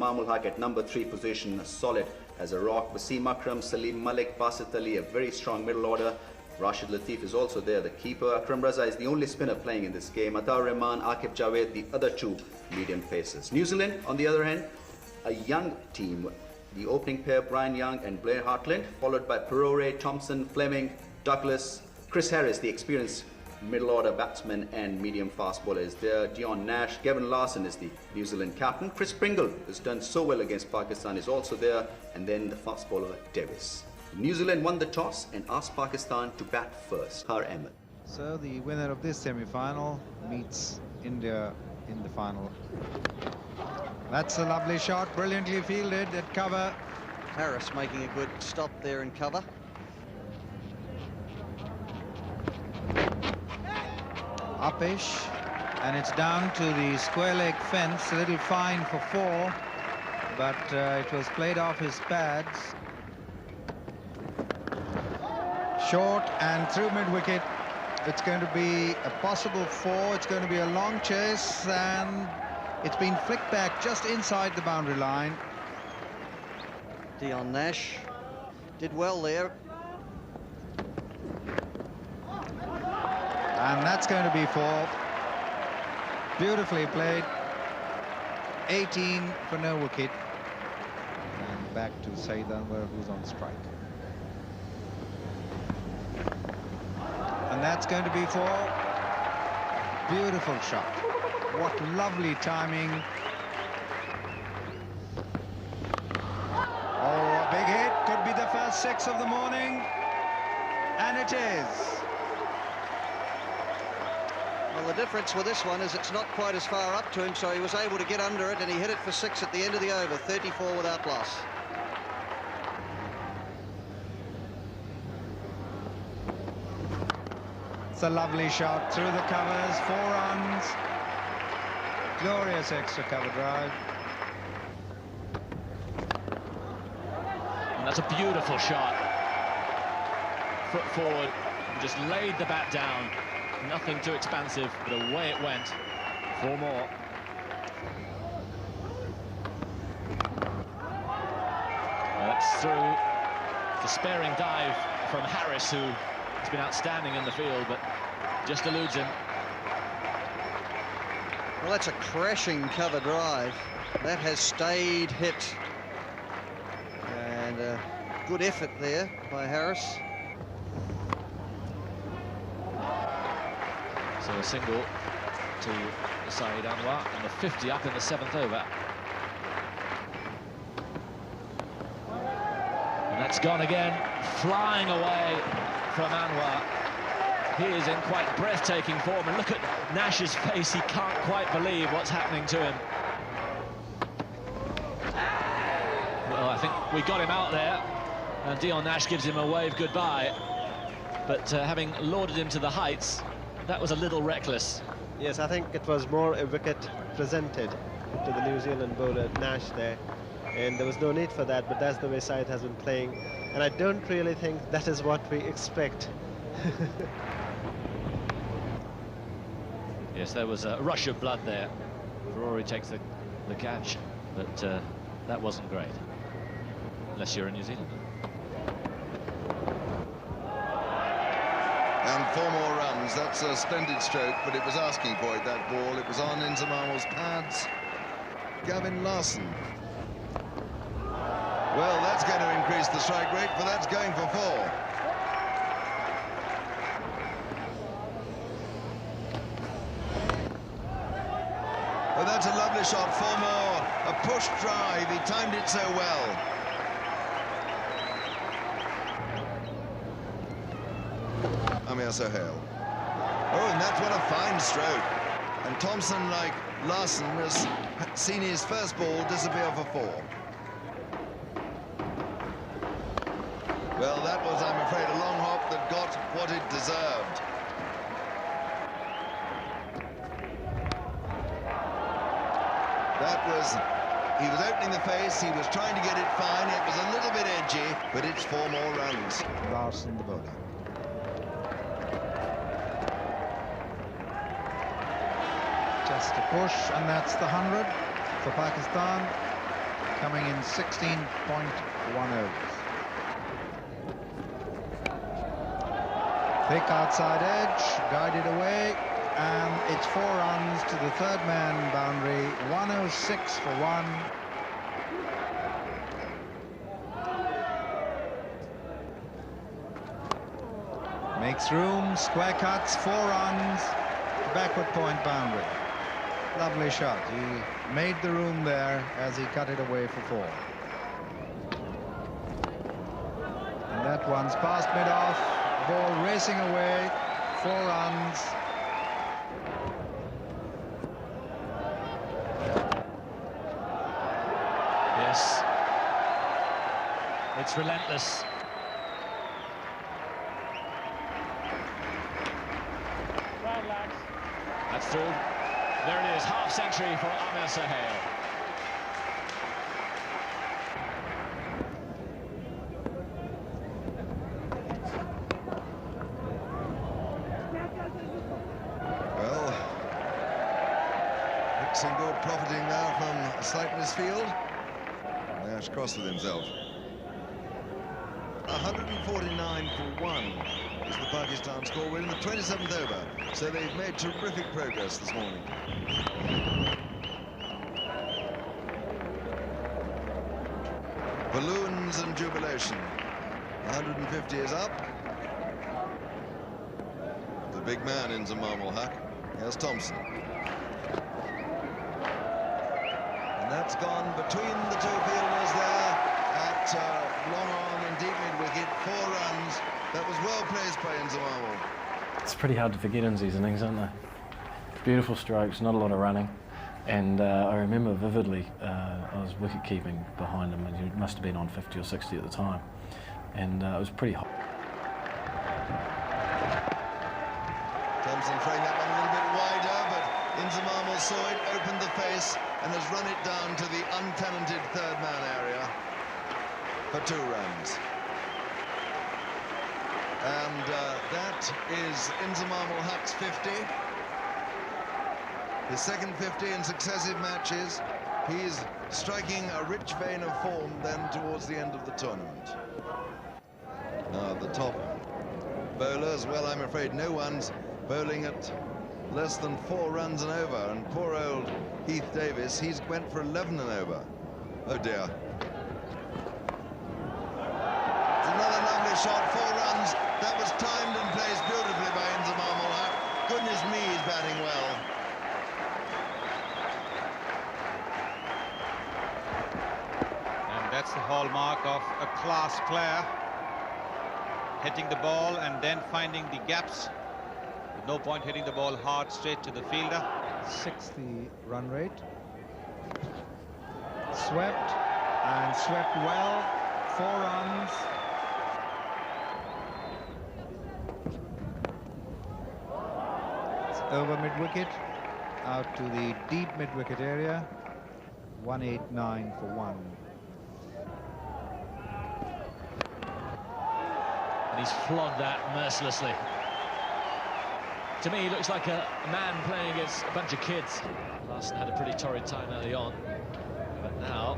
Imamul Haq at number 3 position, solid as a rock. Wasimakram, Salim Malik, Basit Ali, a very strong middle order. Rashid Latif is also there, the keeper. Akram Raza is the only spinner playing in this game. Atar Rahman, Akif Javed, the other 2 medium pacers. New Zealand, on the other hand, a young team. The opening pair, Brian Young and Blair Hartland, followed by Perore, Thompson, Fleming, Douglas, Chris Harris, the experienced middle order batsman and medium fast bowler is there. Dion Nash, Gavin Larson is the New Zealand captain. Chris Pringle has done so well against Pakistan is also there. And then the fast bowler, Davis. New Zealand won the toss and asked Pakistan to bat first. Har Ahmed. So the winner of this semi-final meets India in the final. That's a lovely shot, brilliantly fielded at cover. Harris making a good stop there in cover. Upish, and it's down to the square leg fence. A little fine for 4, but it was played off his pads. Short and through mid-wicket. It's going to be a possible 4. It's going to be a long chase, and it's been flicked back just inside the boundary line. Dion Nash did well there. And that's going to be 4. Beautifully played. 18 for no wicket. And back to Saeed Anwar, who's on strike. And that's going to be 4. Beautiful shot. What lovely timing. Oh, a big hit. Could be the first 6 of the morning. And it is. Well, the difference with this one is it's not quite as far up to him, so he was able to get under it, and he hit it for 6 at the end of the over, 34 without loss. It's a lovely shot through the covers, 4 runs. Glorious extra cover drive. And that's a beautiful shot. Foot forward, just laid the bat down. Nothing too expansive, but away it went. 4 more. That's through. The sparing dive from Harris, who has been outstanding in the field, but just eludes him. Well, that's a crashing cover drive. That has stayed hit. And a good effort there by Harris. So a single to Saeed Anwar, and the 50 up in the 7th over. And that's gone again, flying away from Anwar. He is in quite breathtaking form, and look at Nash's face. He can't quite believe what's happening to him. Well, I think we got him out there, and Dion Nash gives him a wave goodbye. But having lauded him to the heights, that was a little reckless. Yes, I think it was more a wicket presented to the New Zealand bowler Nash there, and there was no need for that, but that's the way Saeed has been playing, and I don't really think that is what we expect. Yes, there was a rush of blood there. Rory takes the catch, but that wasn't great, unless you're a New Zealander. And 4 more runs. That's a splendid stroke, but it was asking for it, that ball. It was on Inzamamul's pads. Gavin Larson. Well, that's going to increase the strike rate, but that's going for 4. Oh, that's a lovely shot. 4 more. A push drive. He timed it so well. Amir Sohail. Oh, and that's what a fine stroke. And Thompson, like Larson, has seen his first ball disappear for 4. Well, that was, I'm afraid, a long hop that got what it deserved. That was, he was opening the face, he was trying to get it fine, it was a little bit edgy, but it's 4 more runs. Larson, the bowler. Just a push, and that's the 100 for Pakistan. coming in 16.1 overs. Thick outside edge, guided away, and it's 4 runs to the third man boundary, 106 for 1. Makes room, square cuts, 4 runs, backward point boundary. Lovely shot. He made the room there as he cut it away for 4. And that one's past mid-off, ball racing away, 4 runs. Yes, it's relentless. That's through. There it is, half century for Amir Sohail. Well, Hickson-Good profiting now from a slight misfield. Nash cross with himself. 149 for 1 is the Pakistan score. We're in the 27th over, so they've made terrific progress this morning. Balloons and jubilation. 150 is up. The big man in Zamal Haq. Here's Thompson. And that's gone between the 2 fielders there at long on and deep mid-wicket. 4 runs. That was well placed by Inzamam. It's pretty hard to forget Inzi's innings, aren't they? Beautiful strokes, not a lot of running. And I remember vividly, I was wicket-keeping behind him, and he must have been on 50 or 60 at the time. And it was pretty hot. Thompson throwing that one a little bit wider, but Inzamam saw it, opened the face, and has run it down to the untenanted third man area for 2 runs. And that is Inzamam Haq's 50. His second 50 in successive matches. He's striking a rich vein of form then towards the end of the tournament. Now the top bowlers, well, I'm afraid no one's bowling at less than 4 runs and over, and poor old Heath Davis, he's went for 11 and over. Oh dear. It's another lovely shot, 4 runs. That was timed and placed beautifully by Inzamam Haq. Goodness me, he's batting well. And that's the hallmark of a class player. Hitting the ball and then finding the gaps. With no point hitting the ball hard straight to the fielder. 60 run rate. Swept, and swept well. 4 runs. It's over mid-wicket, out to the deep mid-wicket area. 189 for 1. And he's flogged that mercilessly. To me, he looks like a man playing against a bunch of kids. Larson had a pretty torrid time early on, but now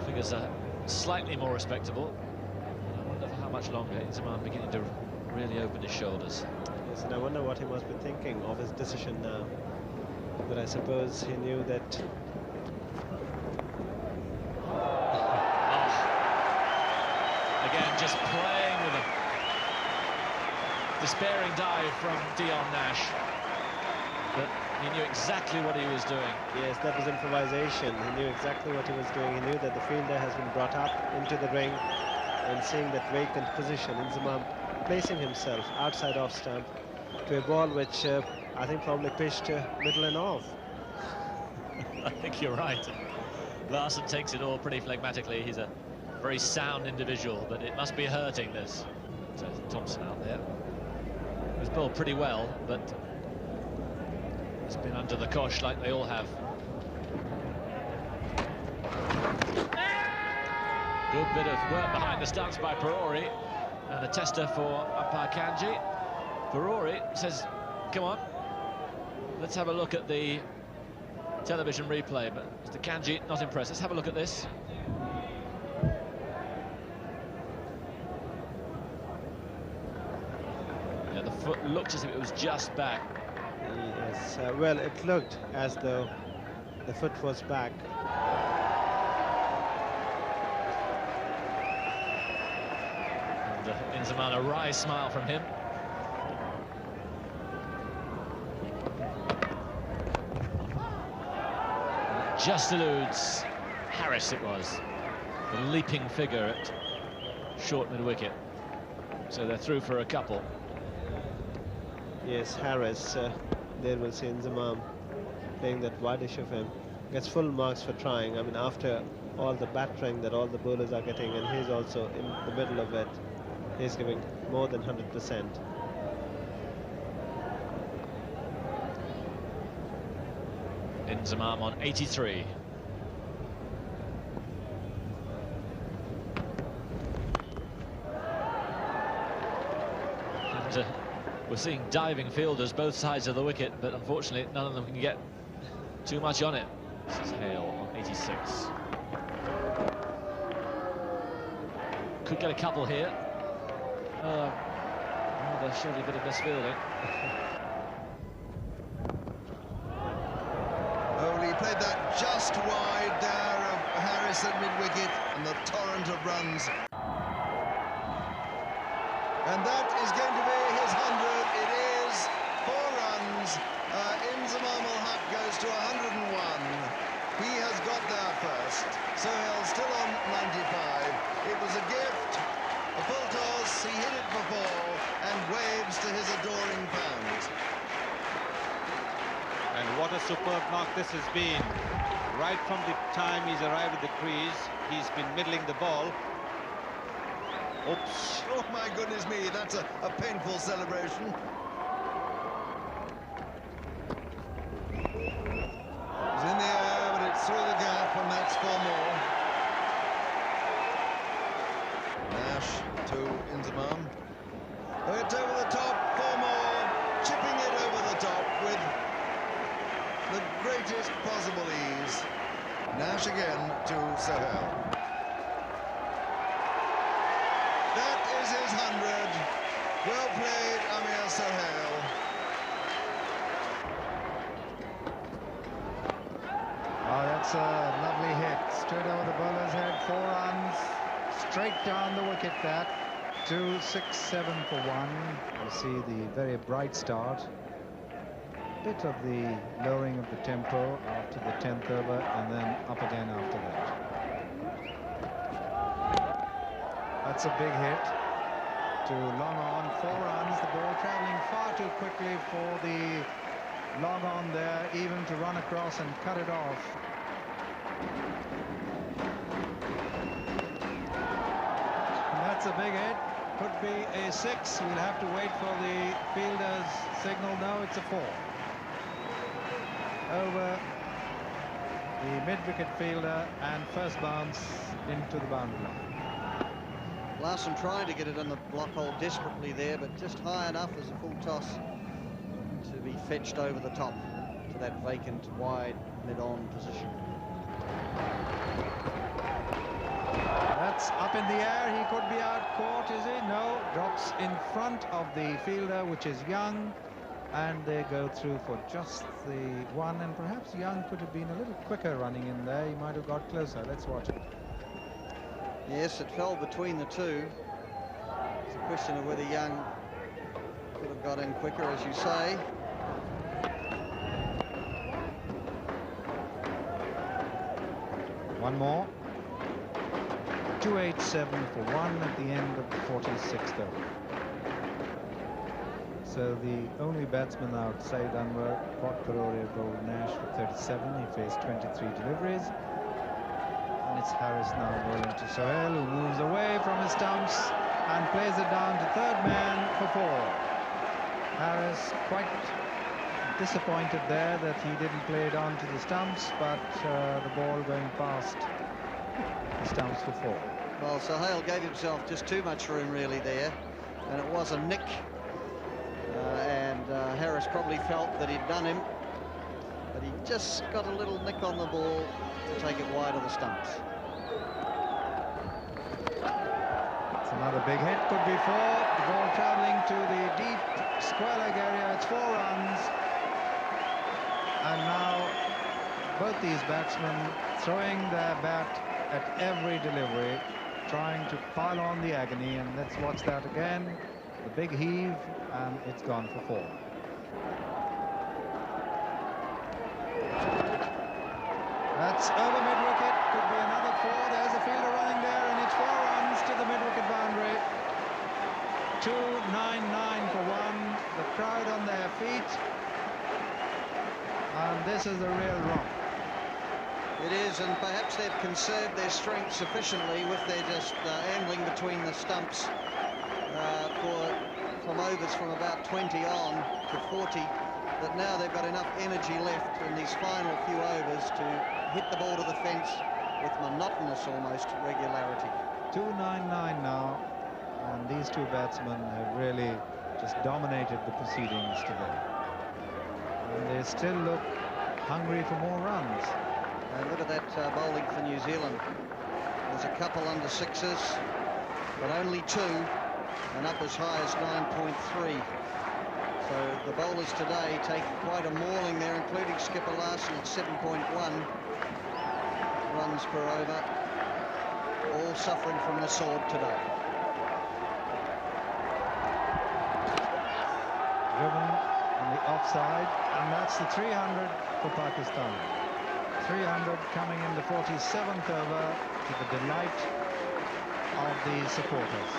figures are slightly more respectable. I wonder for how much longer Inzamam beginning to really open his shoulders. Yes, and I wonder what he must be thinking of his decision now. But I suppose he knew that. Again, just playing with a despairing dive from Dion Nash. But he knew exactly what he was doing. Yes, that was improvisation. He knew exactly what he was doing. He knew that the fielder has been brought up into the ring, and seeing that vacant position, Inzamam placing himself outside off stump to a ball which I think probably pitched middle and off. I think you're right. Larson takes it all pretty phlegmatically. He's a very sound individual, but it must be hurting this. So Thompson out there. He was bowled pretty well, but it's been under the cosh like they all have. Good bit of work behind the stumps by Perori, and a tester for umpire Kanji. Perori says, come on, let's have a look at the television replay, but Mr. Kanji not impressed. Let's have a look at this. Yeah, the foot looked as if it was just back. Yes, well, it looked as though the foot was back. And Inzamam, a wry smile from him. Just eludes Harris, it was. The leaping figure at short mid-wicket. So they're through for a couple. Yes, Harris, there we'll see Inzamam playing that wideish of him. Gets full marks for trying. I mean, after all the battering that all the bowlers are getting, and he's also in the middle of it, he's giving more than 100%. Inzamam on 83. And we're seeing diving fielders both sides of the wicket, but unfortunately none of them can get too much on it. This is Hale on 86. Could get a couple here. There's surely a bit of misfielding. He played that just wide there of Harris at mid-wicket, and the torrent of runs. And that is going to be his 100. It is 4 runs. Inzamam al-Haq goes to 101. He has got there first. Sohail still on 95. It was a gift, a full toss. He hit it for 4 and waves to his adoring fans. And what a superb knock this has been. Right from the time he's arrived at the crease, he's been middling the ball. Oops. Oh my goodness me, that's a painful celebration. It's in the air, but it's through the gap, and that's 4 more. Nash to Inzamam. Oh, it's over the top, 4 more. Chipping it over the top with the greatest possible ease. Nash again to Sohail. That is his 100. Well played, Amir Sohail. Oh, that's a lovely hit. Straight over the bowler's head, 4 runs. Straight down the wicket that. 2, 6, 7 for 1. You see the very bright start. Bit of the lowering of the tempo after the 10th over, and then up again after that. That's a big hit to long on, 4 runs. The ball travelling far too quickly for the long on there, even to run across and cut it off. And that's a big hit. Could be a 6. We'll have to wait for the fielder's signal. No, it's a 4. Over the mid-wicket fielder, and first bounce into the boundary line. Larson trying to get it in the block hole desperately there, but just high enough as a full toss to be fetched over the top to that vacant wide mid-on position. That's up in the air. He could be out caught, is he? No, drops in front of the fielder, which is Young. And they go through for just the 1, and perhaps Young could have been a little quicker running in there. He might have got closer. Let's watch it. Yes, it fell between the two. It's a question of whether Young could have got in quicker, as you say. One more. 287 for 1 at the end of the 46th over. So the only batsman out, Saeed Anwar, caught Karoria bowled Nash for 37. He faced 23 deliveries. And it's Harris now bowling to Sohail, who moves away from his stumps and plays it down to third man for 4. Harris quite disappointed there that he didn't play it on to the stumps, but the ball going past the stumps for 4. Well, Sohail gave himself just too much room really there, and it was a nick. And Harris probably felt that he'd done him, but he just got a little nick on the ball to take it wide of the stumps. It's another big hit, could be 4. The ball travelling to the deep square leg area. It's 4 runs. And now both these batsmen throwing their bat at every delivery, trying to pile on the agony. And let's watch that again. The big heave, and it's gone for 4. That's over mid-wicket, could be another 4. There's a fielder running there, and it's 4 runs to the mid-wicket boundary. 2.99 for 1. The crowd on their feet, and this is the real romp. It is, and perhaps they've conserved their strength sufficiently with their just angling between the stumps from overs from about 20 on to 40, that now they've got enough energy left in these final few overs to hit the ball to the fence with monotonous almost regularity. 2.99 now, and these two batsmen have really just dominated the proceedings today. And they still look hungry for more runs. And look at that bowling for New Zealand. There's a couple under 6s, but only 2, and up as high as 9.3. So the bowlers today take quite a mauling there, including skipper Larson at 7.1 runs per over, all suffering from the sword today. Driven on the offside, and that's the 300 for Pakistan. 300 coming in the 47th over, to the delight of the supporters.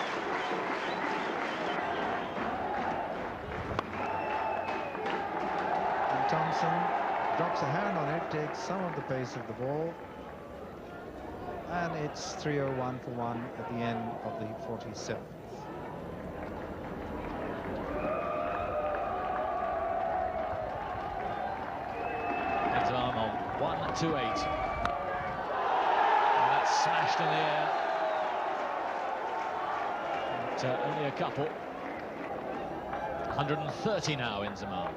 And Thompson drops a hand on it, takes some of the pace of the ball, and it's 301 for 1 at the end of the 47th. Arm on 1-2-8. And that's smashed in the air. But, only a couple. 130 now in Zaman.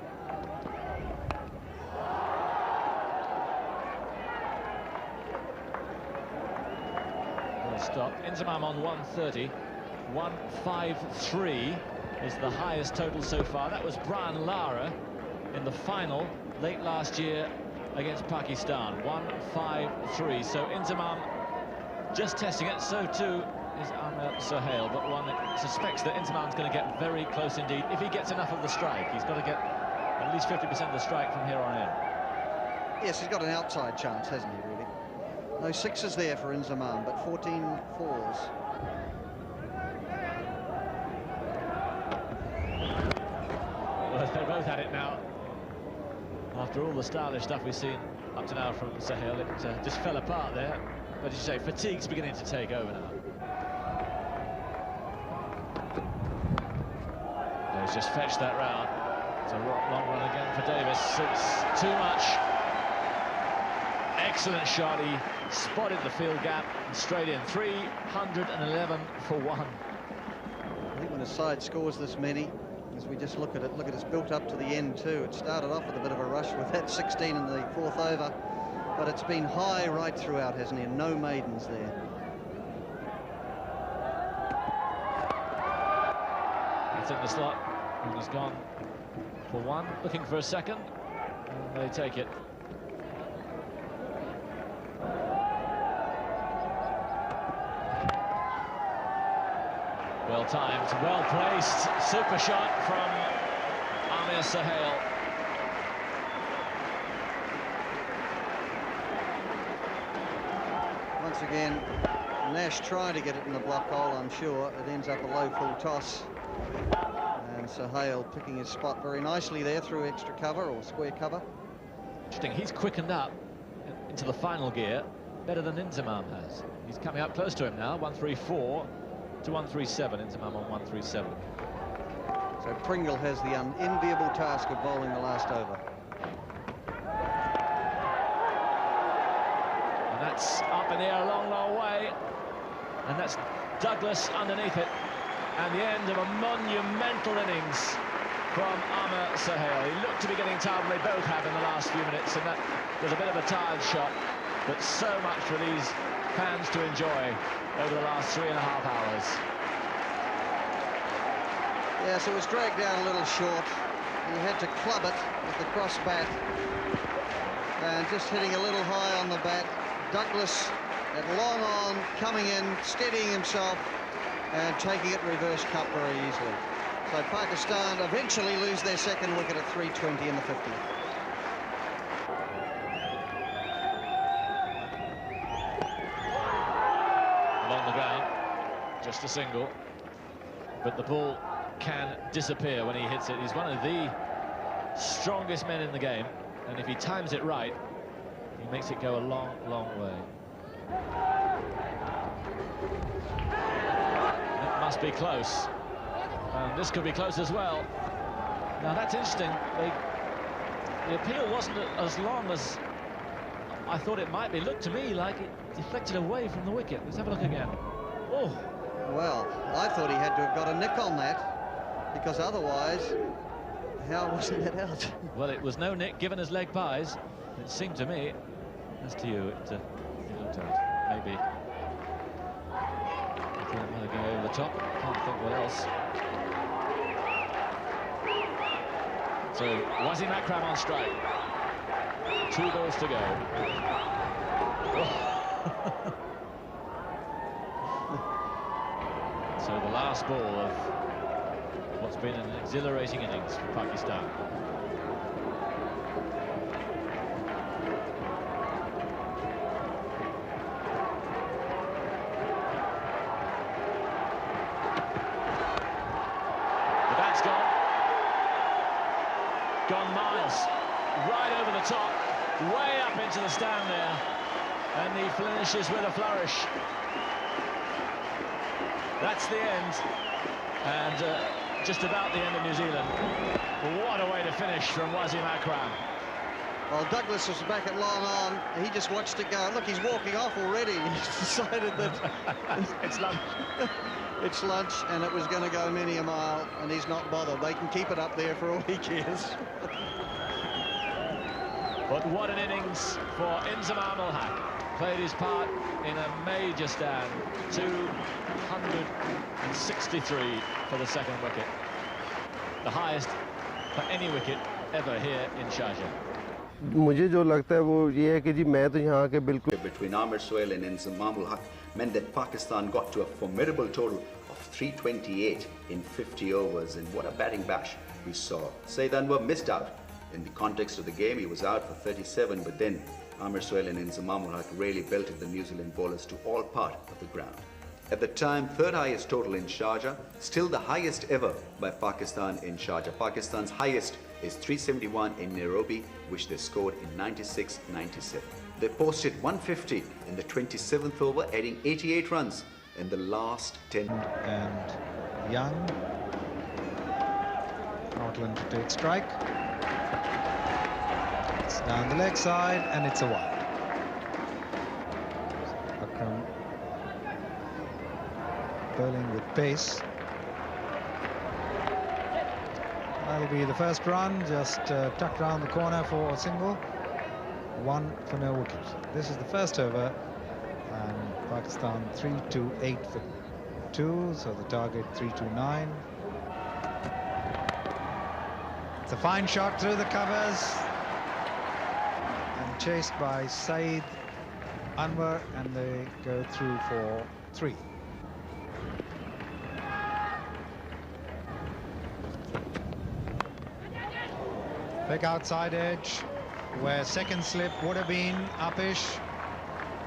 Stop. Inzamam on 130. 153 is the highest total so far. That was Brian Lara in the final late last year against Pakistan. 153. So Inzamam just testing it. So too is Amir Sohail, but one that suspects that Inzamam's going to get very close indeed if he gets enough of the strike. He's got to get at least 50% of the strike from here on in. Yes, he's got an outside chance, hasn't he, really? No 6s there for Inzamam, but 14 4s. Well, they're both at it now. After all the stylish stuff we've seen up to now from Sohail, it just fell apart there. But as you say, fatigue's beginning to take over now. He's just fetched that round. It's a long run again for Davis. It's too much. Excellent shot. He spotted the field gap and straight in. 311 for 1. I think when a side scores this many, as we just look at it, it's built up to the end too. It started off with a bit of a rush with that 16 in the 4th over, but it's been high right throughout, hasn't it? And no maidens there. It's in the slot, and he's gone for 1, looking for a second, and they take it. Well timed, well placed, super shot from Amir Sohail. Once again, Nash trying to get it in the block hole, I'm sure. It ends up a low full toss. And Sohail picking his spot very nicely there through extra cover or square cover. Interesting, he's quickened up into the final gear better than Inzamam has. He's coming up close to him now, 134 to 137, Inzamam on 137. So Pringle has the unenviable task of bowling the last over. And that's up in the air a long way. And that's Douglas underneath it. And the end of a monumental innings from Amr Sahel. He looked to be getting tired, they both have in the last few minutes, and that was a bit of a tired shot, but so much for these fans to enjoy over the last 3.5 hours. Yes, it was dragged down a little short. He had to club it with the cross bat, and just hitting a little high on the bat. Douglas at long on, coming in, steadying himself, and taking it reverse cut very easily. So Pakistan eventually lose their second wicket at 3:20 in the 50th. Along the ground, just a single, but the ball can disappear when he hits it. He's one of the strongest men in the game, and if he times it right, he makes it go a long, long way. It must be close, and this could be close as well. Now that's interesting. The appeal wasn't as long as I thought it might be. Looked to me like it deflected away from the wicket. Let's have a look again. Oh, well, I thought he had to have got a nick on that, because otherwise, how wasn't that out? Well, it was no nick given as leg byes. It seemed to me, as to you, it looked out. Maybe. I think it might have gone over the top. Can't think what else. So, Wasimakram on strike. 2 balls to go. So the last ball of what's been an exhilarating innings for Pakistan. The bat's gone miles, right over the top, way up into the stand there, and he finishes with a flourish. That's the end, and just about the end of New Zealand. What a way to finish from Wasimakram. Well, Douglas was back at long on. He just watched it go. Look, he's walking off already. He's decided that it's lunch. It's lunch, and it was going to go many a mile, and he's not bothered. They can keep it up there for all he cares. But what an innings for Inzamam ul-Haq. Played his part in a major stand. 263 for the second wicket. The highest for any wicket ever here in Sharjah. मुझे जो लगता है वो ये है कि जी मैं तो यहाँ के बिल्कुल between Amr Sahel and Inzamam ul-Haq meant that Pakistan got to a formidable total of 328 in 50 overs, and what a batting bash we saw. Saeed Anwar missed out. In the context of the game, he was out for 37, but then Amr Sahel and Inzamam ul-Haq really belted the New Zealand bowlers to all part of the ground. At the time, third highest total in Sharjah, still the highest ever by Pakistan in Sharjah. Pakistan's highest is 371 in Nairobi, which they scored in 96-97. They posted 150 in the 27th over, adding 88 runs in the last 10. And Young. Hartland to take strike. It's down the leg side, and it's a wide. Akram bowling with pace. That'll be the first run, just tucked round the corner for a single. 1 for no wicket. This is the first over, and Pakistan 328 for 2, so the target 329. It's a fine shot through the covers, and chased by Saeed Anwar, and they go through for 3. Big outside edge, where second slip would have been uppish,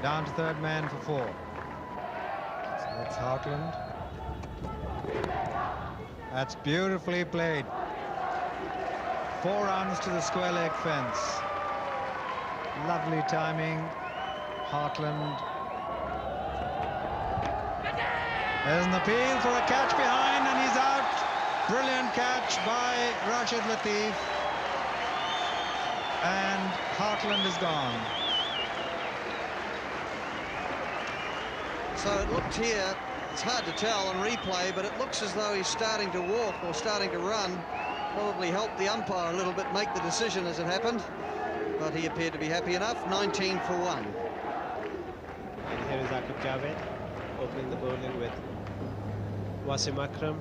down to third man for 4. So that's Hartland. That's beautifully played. 4 runs to the square leg fence. Lovely timing, Hartland. There's an appeal for a catch behind, and he's out. Brilliant catch by Rashid Latif. And Hartland is gone. So it looked here, it's hard to tell on replay, but it looks as though he's starting to walk or starting to run. Probably helped the umpire a little bit make the decision as it happened, but he appeared to be happy enough. 19 for 1. And here is Aqib Javed opening the bowling with Wasimakram.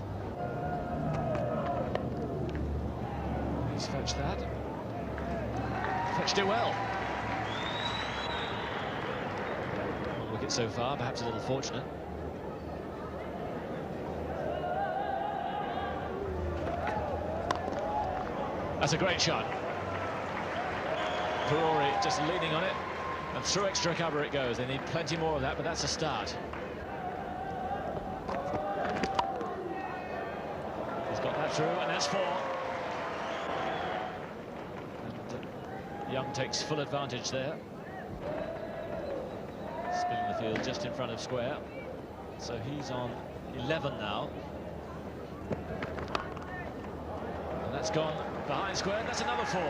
He's fetched that. Fetched it well. One wicket so far, perhaps a little fortunate. That's a great shot. Perori just leaning on it, and through extra cover it goes. They need plenty more of that, but that's a start. He's got that through, and that's 4. And Young takes full advantage there. Spinning the field just in front of square. So he's on 11 now. And that's gone behind square. That's another 4.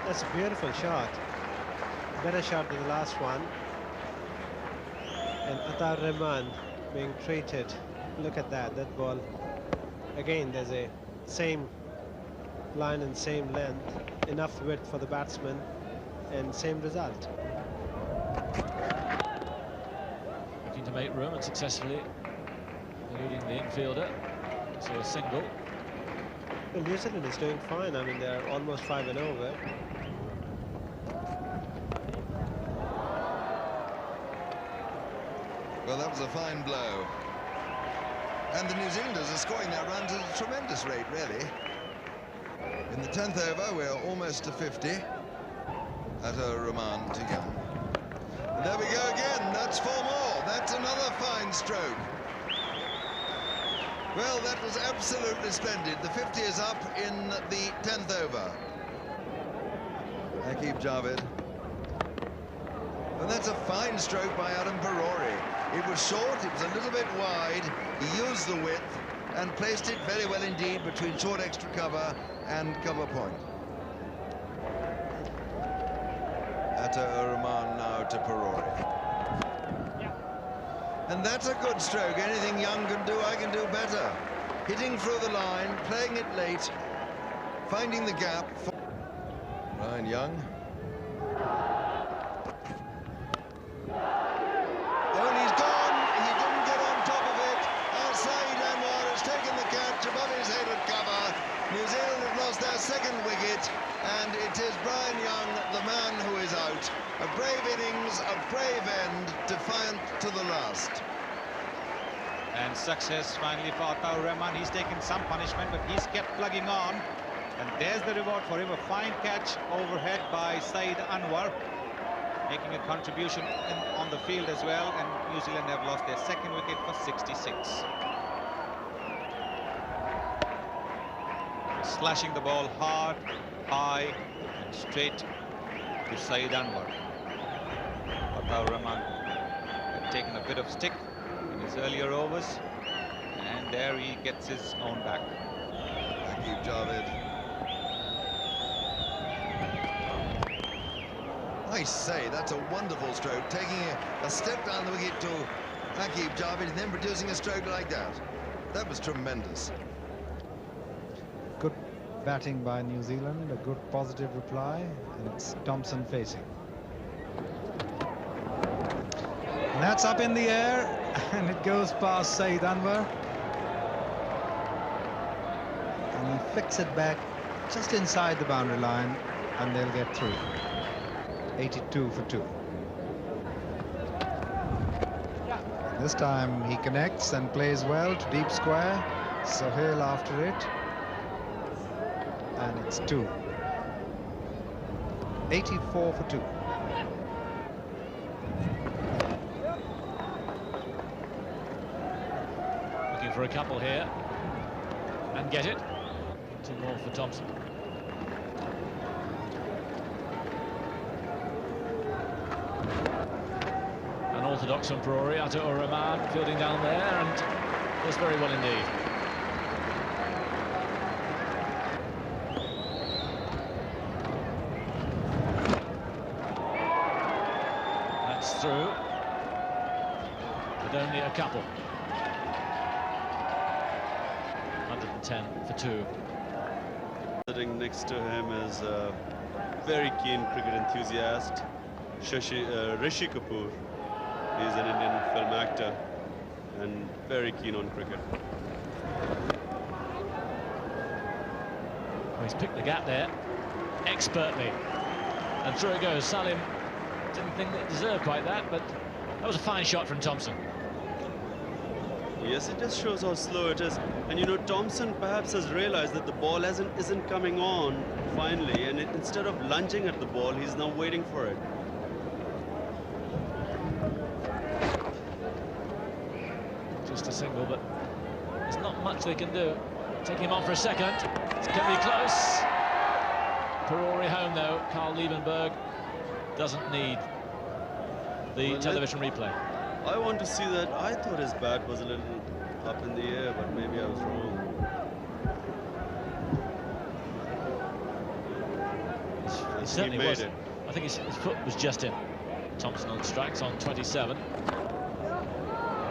That's a beautiful shot. Better shot than the last one. And Atar Rahman being treated. Look at that ball. Again, there's a same line and same length, enough width for the batsman, and same result. Looking to make room and successfully eluding the infielder. So a single. Well, New Zealand is doing fine. I mean, they're almost 5 and over. Well, that was a fine blow. And the New Zealanders are scoring their runs at a tremendous rate, really. In the 10th over, we're almost to 50. At a Rahman to Young. And there we go again. That's 4 more. That's another fine stroke. Well, that was absolutely splendid. The 50 is up in the 10th over. Aqib Javed. And that's a fine stroke by Adam Perori. It was short, it was a little bit wide. He used the width and placed it very well indeed between short extra cover and cover point. Atta Rahman now to Perori. And that's a good stroke. Anything Young can do, I can do better. Hitting through the line, playing it late, finding the gap. Ryan Young. Oh, and he's gone. He didn't get on top of it. Outside, Anwar has taken the catch above his head at cover. New Zealand have lost their 2nd wicket, and it is Brian Young, the man who is out. A brave innings, a brave end, defiant to the last. And success finally for Atar Rahman. He's taken some punishment, but he's kept plugging on. And there's the reward for him. A fine catch overhead by Saeed Anwar, making a contribution on the field as well. And New Zealand have lost their 2nd wicket for 66. Slashing the ball hard, high, and straight to Saeed Anwar. Atar Rahman had taken a bit of stick in his earlier overs, and there he gets his own back. Aqib Javed. I say, that's a wonderful stroke, taking a step down the wicket to Aqib Javed and then producing a stroke like that. That was tremendous. Good batting by New Zealand, a good positive reply, and it's Thompson facing. And that's up in the air, and it goes past Saeed Anwar. And he flicks it back just inside the boundary line, and they'll get through. 82 for 2. This time he connects and plays well to deep square. Sohail after it. And it's 2. 84 for 2. Looking for a couple here. And get it. 2 more for Thompson. Unorthodox from Perori, Atar Rahman fielding down there, and does very well indeed. That's through, but only a couple. 110 for 2. Sitting next to him is a very keen cricket enthusiast, Rishi Kapoor. He's an Indian film actor and very keen on cricket. Well, he's picked the gap there expertly, and through it goes. Salim didn't think it deserved quite that, but that was a fine shot from Thompson. Yes, it just shows how slow it is. And you know, Thompson perhaps has realized that the ball isn't coming on finally, and instead of lunging at the ball, he's now waiting for it. Just a single, but there's not much they can do. Taking him on for a second. It's going to be close. Perori home, though. Carl Liebenberg doesn't need the television replay. I want to see that. I thought his bat was a little up in the air, but maybe I was wrong. It certainly was. I think his foot was just in. Thompson on strikes on 27.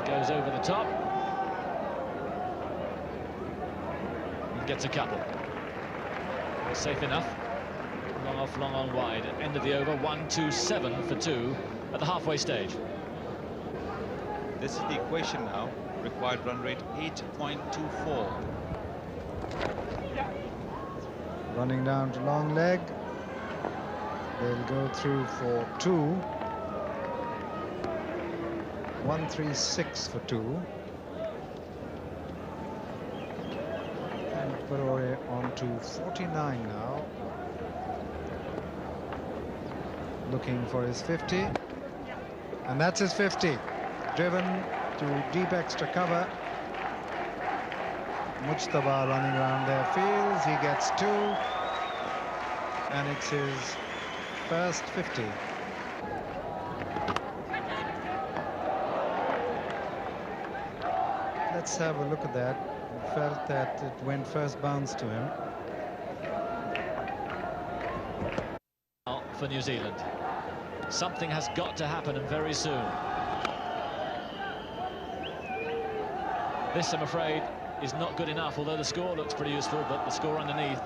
Goes over the top. And gets a couple. Safe enough. Long off, long on wide. End of the over, 1-2-7 for 2 at the halfway stage. This is the equation now. Required run rate 8.24. Running down to long leg. They'll go through for 2. 136 for 2. And Perori on to 49 now. Looking for his 50. And that's his 50. Driven to deep extra cover. Mujtaba running around their fields. He gets 2. And it's his first 50. Let's have a look at that. I felt that it went first bounce to him. For New Zealand. Something has got to happen, and very soon. This, I'm afraid, is not good enough, although the score looks pretty useful, but the score underneath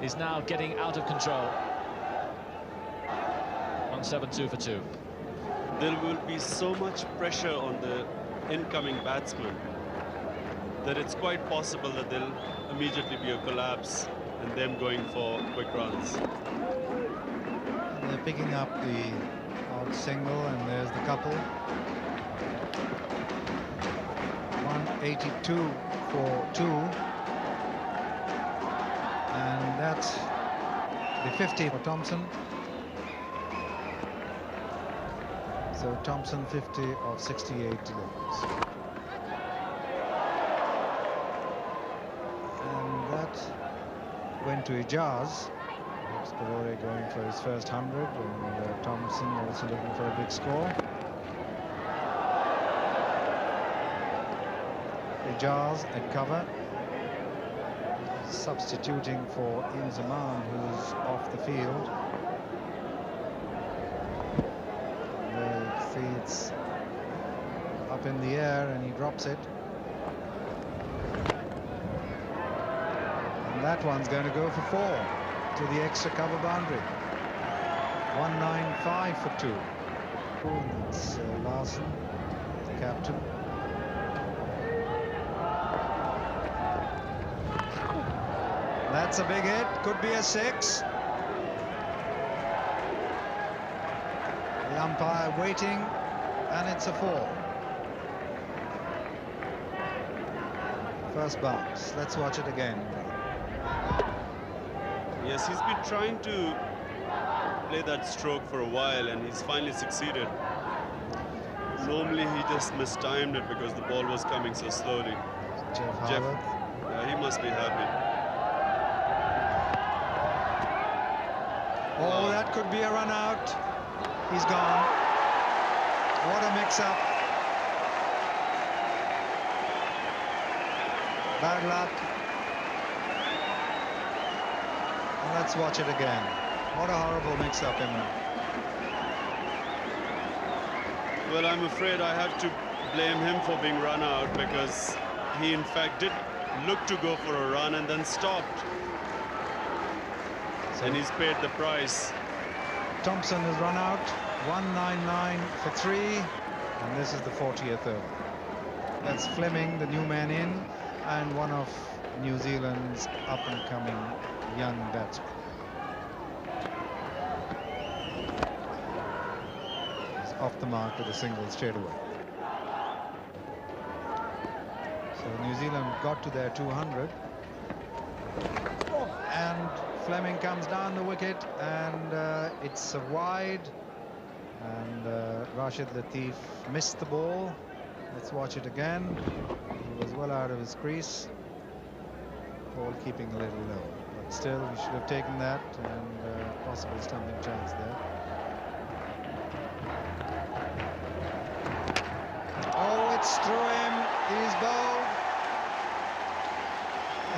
is now getting out of control. 172 for 2. There will be so much pressure on the incoming batsman that it's quite possible that there'll immediately be a collapse and them going for quick runs. They're picking up the out single, and there's the couple. 182 for 2. And that's the 50 for Thompson. So Thompson 50 of 68 deliveries. And that went to Ijaz. Perori going for his first 100, and Thompson also looking for a big score. Ijaz at cover, substituting for Inzamam, who's off the field. The feed's up in the air, and he drops it. And that one's going to go for 4. To the extra cover boundary. 195 for 2. That's Larson, the captain. That's a big hit. Could be a 6. The umpire waiting, and it's a 4. First bounce. Let's watch it again. Yes, he's been trying to play that stroke for a while, and he's finally succeeded. Normally he just mistimed it because the ball was coming so slowly. Jeff, he must be happy. Oh, that could be a run out. He's gone. What a mix-up. Bad luck. Let's watch it again. What a horrible mix-up, Imran. Well, I'm afraid I have to blame him for being run out, because he in fact did look to go for a run and then stopped. and he's paid the price. Thompson has run out, 199 for 3, and this is the 40th over. That's Fleming, the new man in, and one of New Zealand's up-and-coming young batsmen. He's off the mark with a single straight away. So New Zealand got to their 200. And Fleming comes down the wicket, and it's a wide, and Rashid Latif missed the ball. Let's watch it again. He was well out of his crease. Ball keeping a little low, but still he should have taken that, and possible stumping chance there. Oh, it's through him. He's bowled.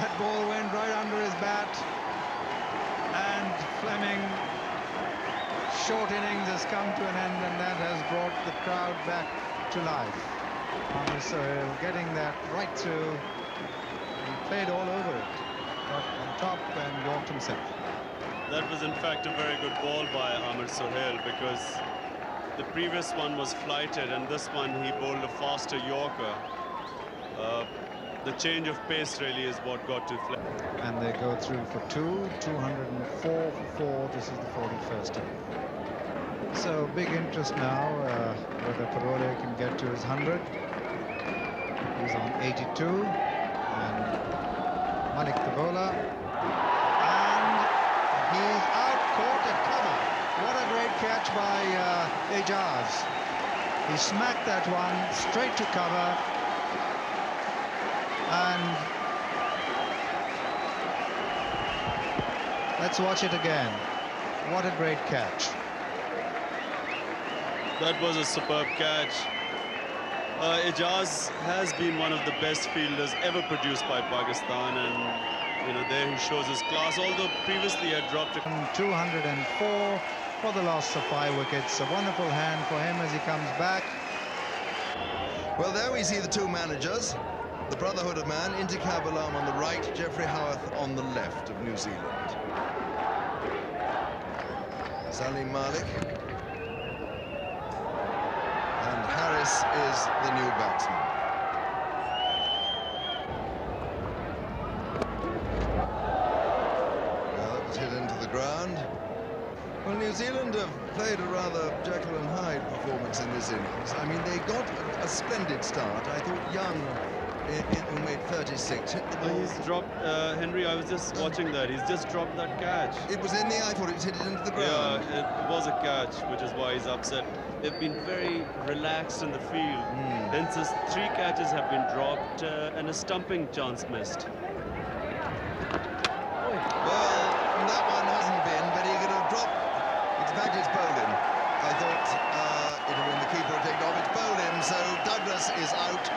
That ball went right under his bat, and Fleming, short innings has come to an end, and that has brought the crowd back to life. Amir Sohail getting that right through. He played all over it, got on top and walked himself. That was in fact a very good ball by Amir Sohail, because the previous one was flighted and this one he bowled a faster Yorker. The change of pace really is what got to Fleming. And they go through for 204 for 4. This is the 41st over. So big interest now whether Parole can get to his 100. He's on 82, and Malik the bowler, and he's out, caught a cover. What a great catch by Ejaz. He smacked that one straight to cover, and let's watch it again. What a great catch. That was a superb catch. Ejaz has been one of the best fielders ever produced by Pakistan, and there he shows his class, although previously he had dropped it. 204 for the loss of 5 wickets. A wonderful hand for him as he comes back. Well, there we see the two managers, the Brotherhood of Man, Intikab Alam on the right, Geoffrey Howarth on the left of New Zealand. Salim Malik. And Harris is the new batsman. Well, that was hit into the ground. Well, New Zealand have played a rather Jekyll and Hyde performance in this innings. I mean, they got a splendid start. I thought Young, who made 36, hit the ball. He's dropped, Henry, I was just watching that. He's just dropped that catch. It was in the, I thought it was hit it into the ground. Yeah, it was a catch, which is why he's upset. They've been very relaxed in the field. Hence, 3 catches have been dropped and a stumping chance missed. Well, that one hasn't been, but he could have dropped. In fact, it's bowled him. I thought it had been the keeper who taken off. It's bowled him, so Douglas is out.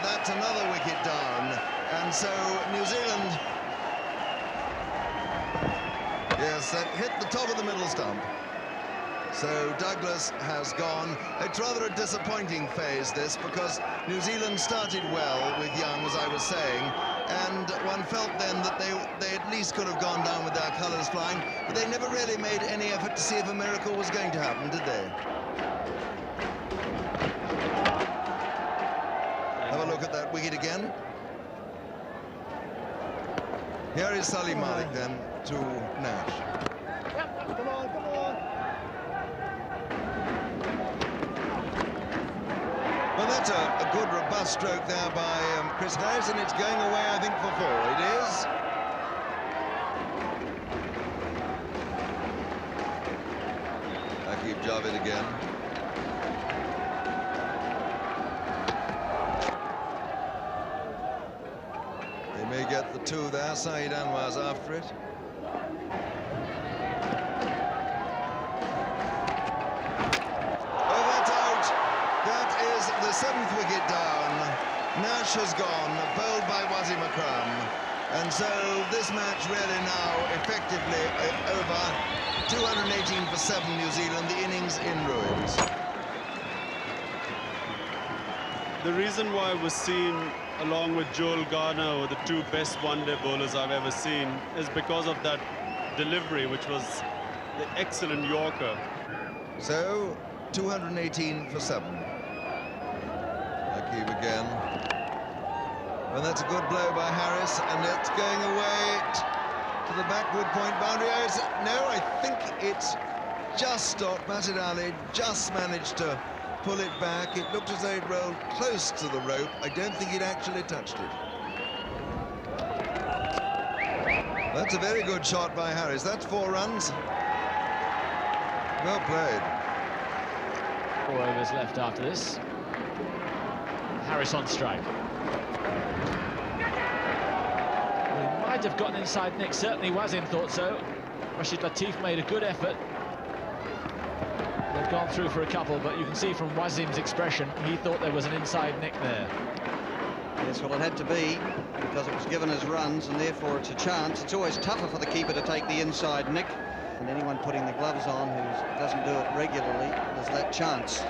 That's another wicket down. And so New Zealand, yes, that hit the top of the middle stump. So Douglas has gone. It's rather a disappointing phase, this, because New Zealand started well with Young, as I was saying, and one felt then that they at least could have gone down with their colours flying, but they never really made any effort to see if a miracle was going to happen, did they? Have a look at that wicket again. Here is Salim Malik then to Nash. Come on, come on. Well, that's a good, robust stroke there by Chris Harris, and it's going away, I think, for 4. It is. Akib Javed again. They may get the 2 there. Saeed Anwar's after it. The 7th wicket down. Nash has gone, bowled by Wasimakram, and so this match really now effectively over. 218 for 7 New Zealand, the innings in ruins. The reason why it was seen along with Joel Garner were the 2 best one-day bowlers I've ever seen is because of that delivery, which was the excellent Yorker. So, 218 for 7. Akib again. And that's a good blow by Harris, and it's going away to the backward point boundary. No, I think it's just stopped. Majid Ali just managed to pull it back. It looked as though it rolled close to the rope. I don't think it actually touched it. That's a very good shot by Harris. That's 4 runs. Well played. 4 overs left after this. Harris on strike. Well, he might have gotten inside Nick. Certainly Wasim thought so. Rashid Latif made a good effort. They've gone through for a couple, but you can see from Wasim's expression, he thought there was an inside nick there. Yes, well, it had to be, because it was given as runs, and therefore it's a chance. It's always tougher for the keeper to take the inside nick, and anyone putting the gloves on who doesn't do it regularly, there's that chance.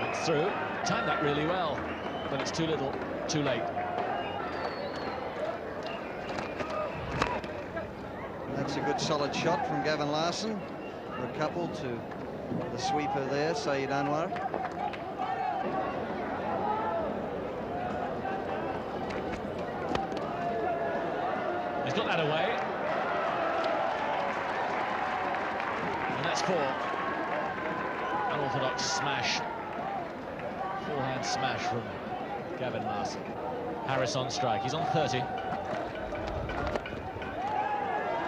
It's through. Timed that really well, but it's too little, too late. That's a good solid shot from Gavin Larson for a couple to the sweeper there, Saeed Anwar. He's got that away. And that's 4. Unorthodox smash. Forehand smash from Gavin Larson. Harris on strike. He's on 30.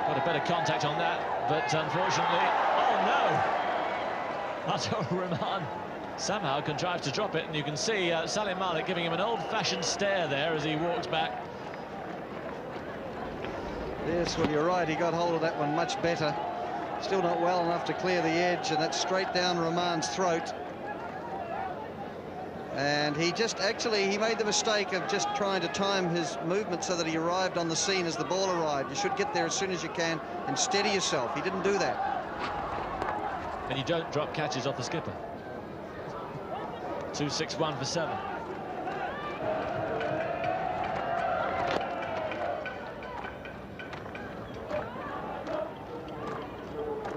Got a better contact on that, but unfortunately, oh no! Atul Rahman somehow contrived to drop it, and you can see Salim Malik giving him an old-fashioned stare there as he walks back. Yes, well, you're right, he got hold of that one much better. Still not well enough to clear the edge, and that's straight down Rahman's throat. And he he made the mistake of just trying to time his movement so that he arrived on the scene as the ball arrived. You should get there as soon as you can and steady yourself. He didn't do that. And you don't drop catches off the skipper. 2-6-1 for 7.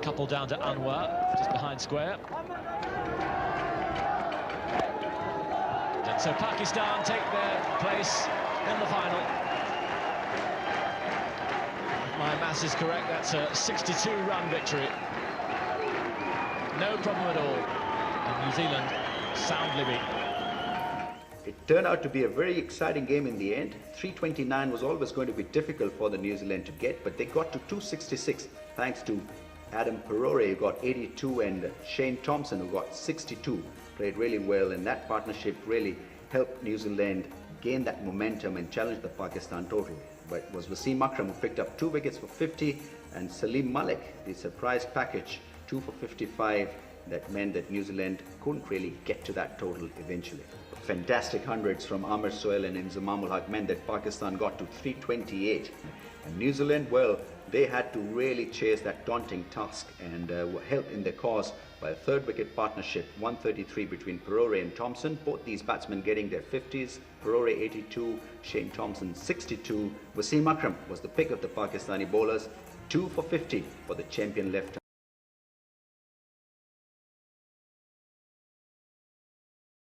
Couple down to Anwar, just behind square. And so Pakistan take their place in the final. If my maths is correct, that's a 62-run victory. No problem at all. And New Zealand soundly beaten. It turned out to be a very exciting game in the end. 329 was always going to be difficult for the New Zealand to get, but they got to 266 thanks to Adam Perore, who got 82, and Shane Thompson, who got 62. Played really well, and that partnership really helped New Zealand gain that momentum and challenge the Pakistan total. But it was Wasimakram who picked up 2 wickets for 50, and Salim Malik, the surprise package, 2 for 55. That meant that New Zealand couldn't really get to that total eventually. Fantastic hundreds from Amir Sohail and Inzamam ul Haq meant that Pakistan got to 328. And New Zealand, well, they had to really chase that daunting task and were helped in their cause by a 3rd wicket partnership, 133 between Perore and Thompson. Both these batsmen getting their 50s. Perore 82, Shane Thompson 62. Wasimakram was the pick of the Pakistani bowlers, 2 for 50 for the champion left.